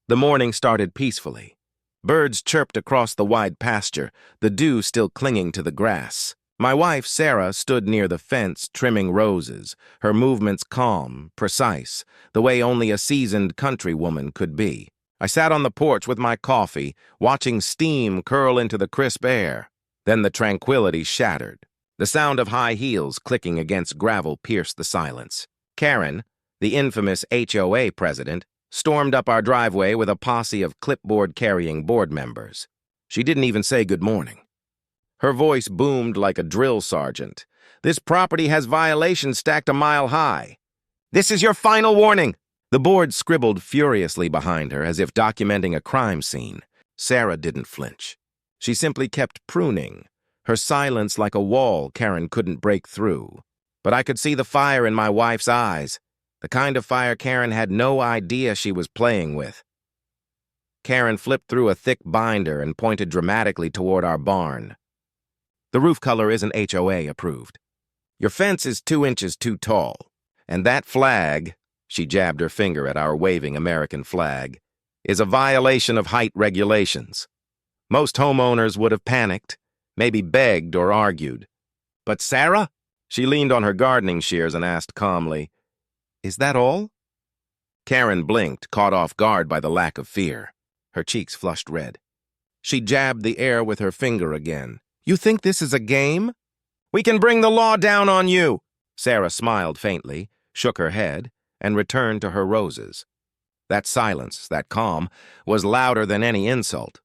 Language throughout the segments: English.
The morning started peacefully. Birds chirped across the wide pasture, the dew still clinging to the grass. My wife, Sarah, stood near the fence, trimming roses, her movements calm, precise, the way only a seasoned countrywoman could be. I sat on the porch with my coffee, watching steam curl into the crisp air. Then the tranquility shattered. The sound of high heels clicking against gravel pierced the silence. Karen, the infamous HOA president, stormed up our driveway with a posse of clipboard-carrying board members. She didn't even say good morning. Her voice boomed like a drill sergeant. "This property has violations stacked a mile high. This is your final warning." The board scribbled furiously behind her as if documenting a crime scene. Sarah didn't flinch. She simply kept pruning, her silence like a wall Karen couldn't break through. But I could see the fire in my wife's eyes, the kind of fire Karen had no idea she was playing with. Karen flipped through a thick binder and pointed dramatically toward our barn. "The roof color isn't HOA approved. Your fence is 2 inches too tall. And that flag," she jabbed her finger at our waving American flag, "is a violation of height regulations." Most homeowners would have panicked, maybe begged or argued. But Sarah? She leaned on her gardening shears and asked calmly, "Is that all?" Karen blinked, caught off guard by the lack of fear. Her cheeks flushed red. She jabbed the air with her finger again. "You think this is a game? We can bring the law down on you." Sarah smiled faintly, shook her head, and returned to her roses. That silence, that calm, was louder than any insult.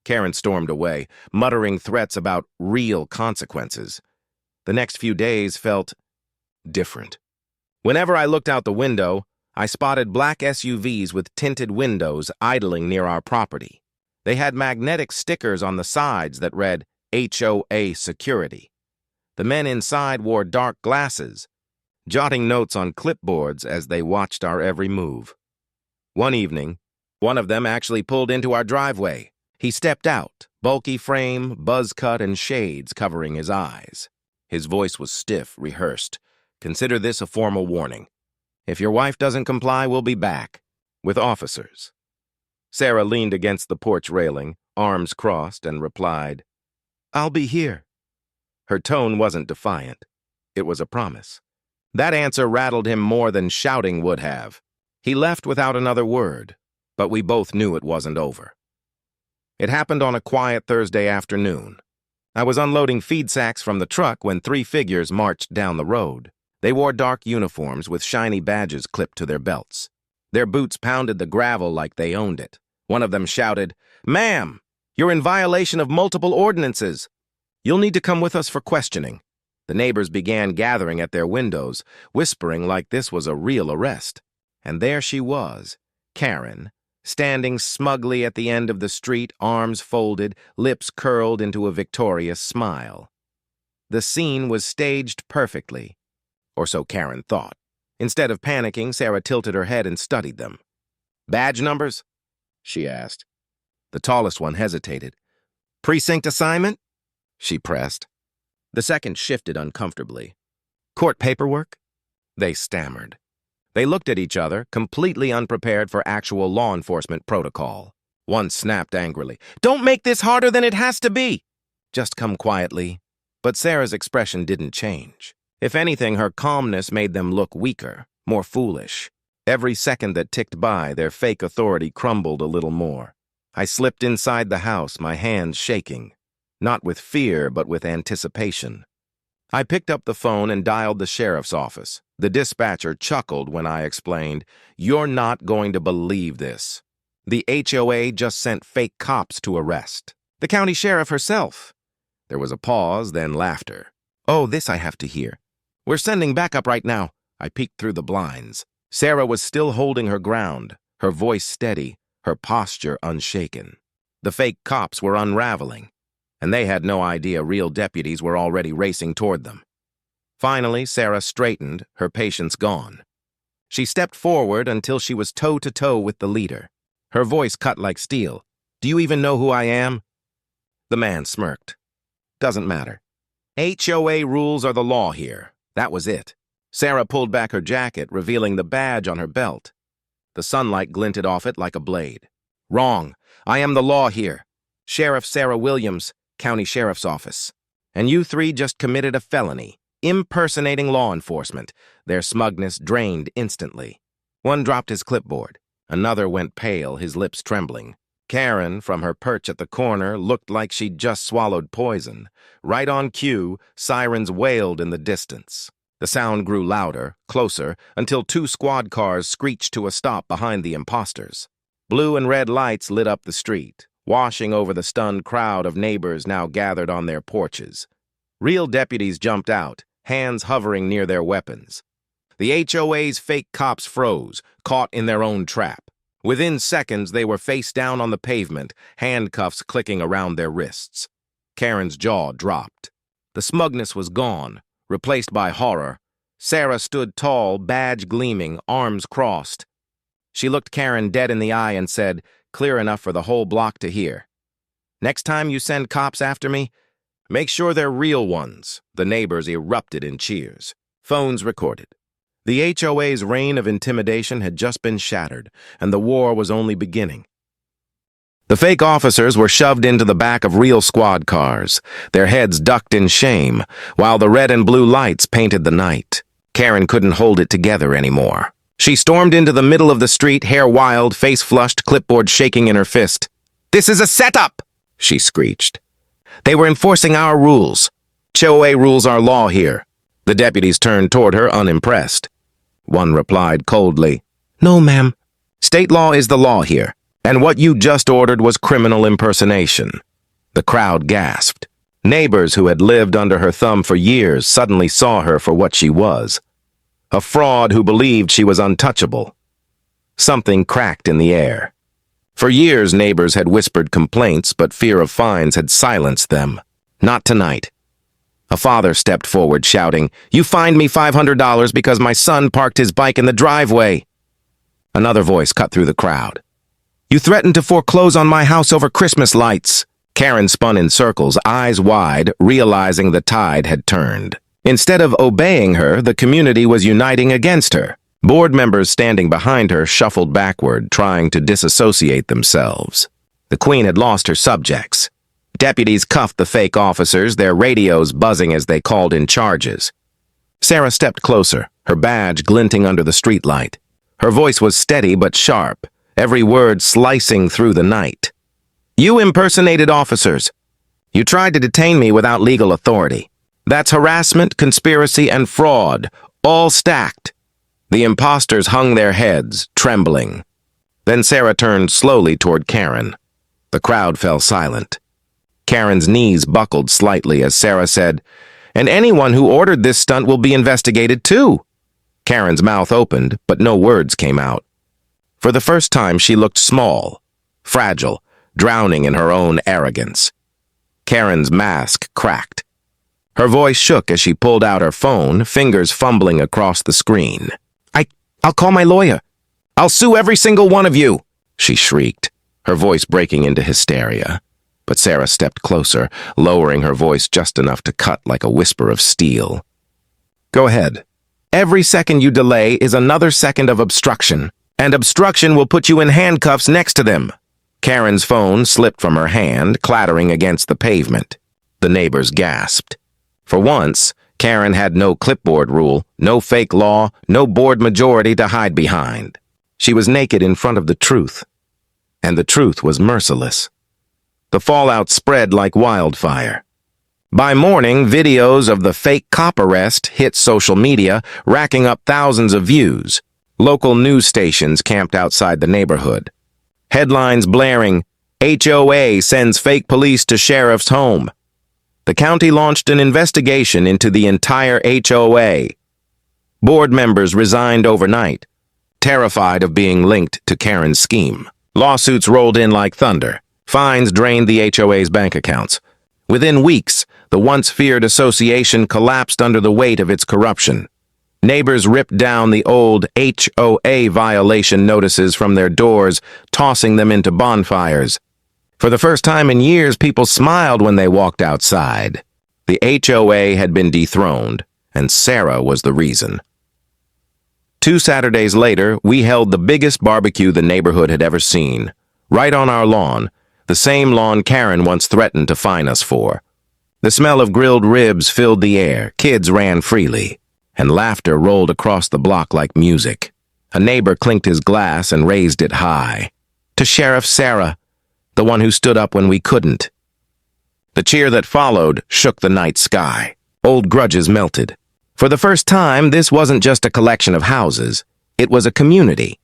Karen stormed away, muttering threats about real consequences. The next few days felt different. Whenever I looked out the window, I spotted black SUVs with tinted windows idling near our property. They had magnetic stickers on the sides that read HOA Security. The men inside wore dark glasses, jotting notes on clipboards as they watched our every move. One evening, one of them actually pulled into our driveway. He stepped out, bulky frame, buzz cut, and shades covering his eyes. His voice was stiff, rehearsed. "Consider this a formal warning. If your wife doesn't comply, we'll be back, with officers." Sarah leaned against the porch railing, arms crossed, and replied, "I'll be here." Her tone wasn't defiant. It was a promise. That answer rattled him more than shouting would have. He left without another word, but we both knew it wasn't over. It happened on a quiet Thursday afternoon. I was unloading feed sacks from the truck when 3 figures marched down the road. They wore dark uniforms with shiny badges clipped to their belts. Their boots pounded the gravel like they owned it. One of them shouted, "Ma'am, you're in violation of multiple ordinances. You'll need to come with us for questioning." The neighbors began gathering at their windows, whispering like this was a real arrest. And there she was, Karen, standing smugly at the end of the street, arms folded, lips curled into a victorious smile. The scene was staged perfectly, or so Karen thought. Instead of panicking, Sarah tilted her head and studied them. "Badge numbers?" she asked. The tallest one hesitated. "Precinct assignment?" she pressed. The second shifted uncomfortably. "Court paperwork?" They stammered. They looked at each other, completely unprepared for actual law enforcement protocol. One snapped angrily, "Don't make this harder than it has to be!" "Just come quietly." But Sarah's expression didn't change. If anything, her calmness made them look weaker, more foolish. Every second that ticked by, their fake authority crumbled a little more. I slipped inside the house, my hands shaking. Not with fear, but with anticipation. I picked up the phone and dialed the sheriff's office. The dispatcher chuckled when I explained, "You're not going to believe this. The HOA just sent fake cops to arrest. The county sheriff herself." There was a pause, then laughter. "Oh, this I have to hear. We're sending backup right now." I peeked through the blinds. Sarah was still holding her ground, her voice steady, her posture unshaken. The fake cops were unraveling, and they had no idea real deputies were already racing toward them. Finally, Sarah straightened, her patience gone. She stepped forward until she was toe-to-toe with the leader. Her voice cut like steel. "Do you even know who I am?" The man smirked. "Doesn't matter. HOA rules are the law here." That was it. Sarah pulled back her jacket, revealing the badge on her belt. The sunlight glinted off it like a blade. Wrong. I am the law here. Sheriff Sarah Williams, County Sheriff's Office. And you three just committed a felony, impersonating law enforcement. Their smugness drained instantly. One dropped his clipboard. Another went pale, his lips trembling. Karen, from her perch at the corner, looked like she'd just swallowed poison. Right on cue, sirens wailed in the distance. The sound grew louder, closer, until 2 squad cars screeched to a stop behind the imposters. Blue and red lights lit up the street, washing over the stunned crowd of neighbors now gathered on their porches. Real deputies jumped out, hands hovering near their weapons. The HOA's fake cops froze, caught in their own trap. Within seconds, they were face down on the pavement, handcuffs clicking around their wrists. Karen's jaw dropped. The smugness was gone, replaced by horror. Sarah stood tall, badge gleaming, arms crossed. She looked Karen dead in the eye and said, clear enough for the whole block to hear, "Next time you send cops after me, make sure they're real ones." The neighbors erupted in cheers. Phones recorded. The HOA's reign of intimidation had just been shattered, and the war was only beginning. The fake officers were shoved into the back of real squad cars, their heads ducked in shame, while the red and blue lights painted the night. Karen couldn't hold it together anymore. She stormed into the middle of the street, hair wild, face flushed, clipboard shaking in her fist. "This is a setup!" she screeched. "They were enforcing our rules. HOA rules are law here." The deputies turned toward her, unimpressed. One replied coldly, "No, ma'am. State law is the law here, and what you just ordered was criminal impersonation." The crowd gasped. Neighbors who had lived under her thumb for years suddenly saw her for what she was. A fraud who believed she was untouchable. Something cracked in the air. For years, neighbors had whispered complaints, but fear of fines had silenced them. Not tonight. A father stepped forward, shouting, "You fined me $500 because my son parked his bike in the driveway." Another voice cut through the crowd. "You threatened to foreclose on my house over Christmas lights." Karen spun in circles, eyes wide, realizing the tide had turned. Instead of obeying her, the community was uniting against her. Board members standing behind her shuffled backward, trying to disassociate themselves. The Queen had lost her subjects. Deputies cuffed the fake officers, their radios buzzing as they called in charges. Sarah stepped closer, her badge glinting under the streetlight. Her voice was steady but sharp, every word slicing through the night. "You impersonated officers. You tried to detain me without legal authority. That's harassment, conspiracy, and fraud, all stacked." The imposters hung their heads, trembling. Then Sarah turned slowly toward Karen. The crowd fell silent. Karen's knees buckled slightly as Sarah said, "And anyone who ordered this stunt will be investigated too." Karen's mouth opened, but no words came out. For the first time, she looked small, fragile, drowning in her own arrogance. Karen's mask cracked. Her voice shook as she pulled out her phone, fingers fumbling across the screen. I'll call my lawyer. I'll sue every single one of you," she shrieked, her voice breaking into hysteria. But Sarah stepped closer, lowering her voice just enough to cut like a whisper of steel. "Go ahead. Every second you delay is another second of obstruction, and obstruction will put you in handcuffs next to them." Karen's phone slipped from her hand, clattering against the pavement. The neighbors gasped. For once, Karen had no clipboard rule, no fake law, no board majority to hide behind. She was naked in front of the truth, and the truth was merciless. The fallout spread like wildfire. By morning, videos of the fake cop arrest hit social media, racking up thousands of views. Local news stations camped outside the neighborhood. Headlines blaring, "HOA sends fake police to sheriff's home." The county launched an investigation into the entire HOA. Board members resigned overnight, terrified of being linked to Karen's scheme. Lawsuits rolled in like thunder. Fines drained the HOA's bank accounts. Within weeks, the once feared association collapsed under the weight of its corruption. Neighbors ripped down the old HOA violation notices from their doors, tossing them into bonfires. For the first time in years, people smiled when they walked outside. The HOA had been dethroned, and Sarah was the reason. 2 Saturdays later, we held the biggest barbecue the neighborhood had ever seen. Right on our lawn, the same lawn Karen once threatened to fine us for. The smell of grilled ribs filled the air, kids ran freely, and laughter rolled across the block like music. A neighbor clinked his glass and raised it high. To Sheriff Sarah, the one who stood up when we couldn't. The cheer that followed shook the night sky. Old grudges melted. For the first time, this wasn't just a collection of houses. It was a community.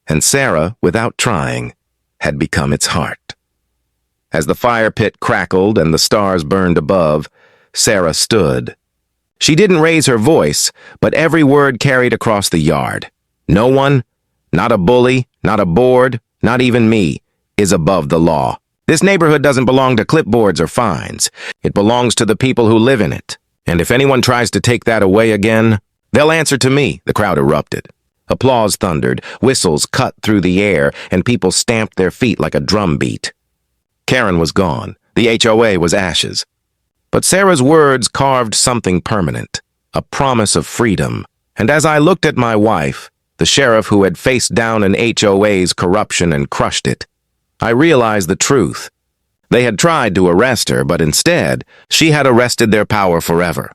And Sarah, without trying, had become its heart. As the fire pit crackled and the stars burned above, Sarah stood. She didn't raise her voice, but every word carried across the yard. No one, not a bully, not a board, not even me, is above the law. This neighborhood doesn't belong to clipboards or fines. It belongs to the people who live in it. And if anyone tries to take that away again, they'll answer to me, the crowd erupted. Applause thundered, whistles cut through the air, and people stamped their feet like a drum beat. Karen was gone. The HOA was ashes. But Sarah's words carved something permanent, a promise of freedom. And as I looked at my wife, the sheriff who had faced down an HOA's corruption and crushed it, I realized the truth. They had tried to arrest her, but instead, she had arrested their power forever.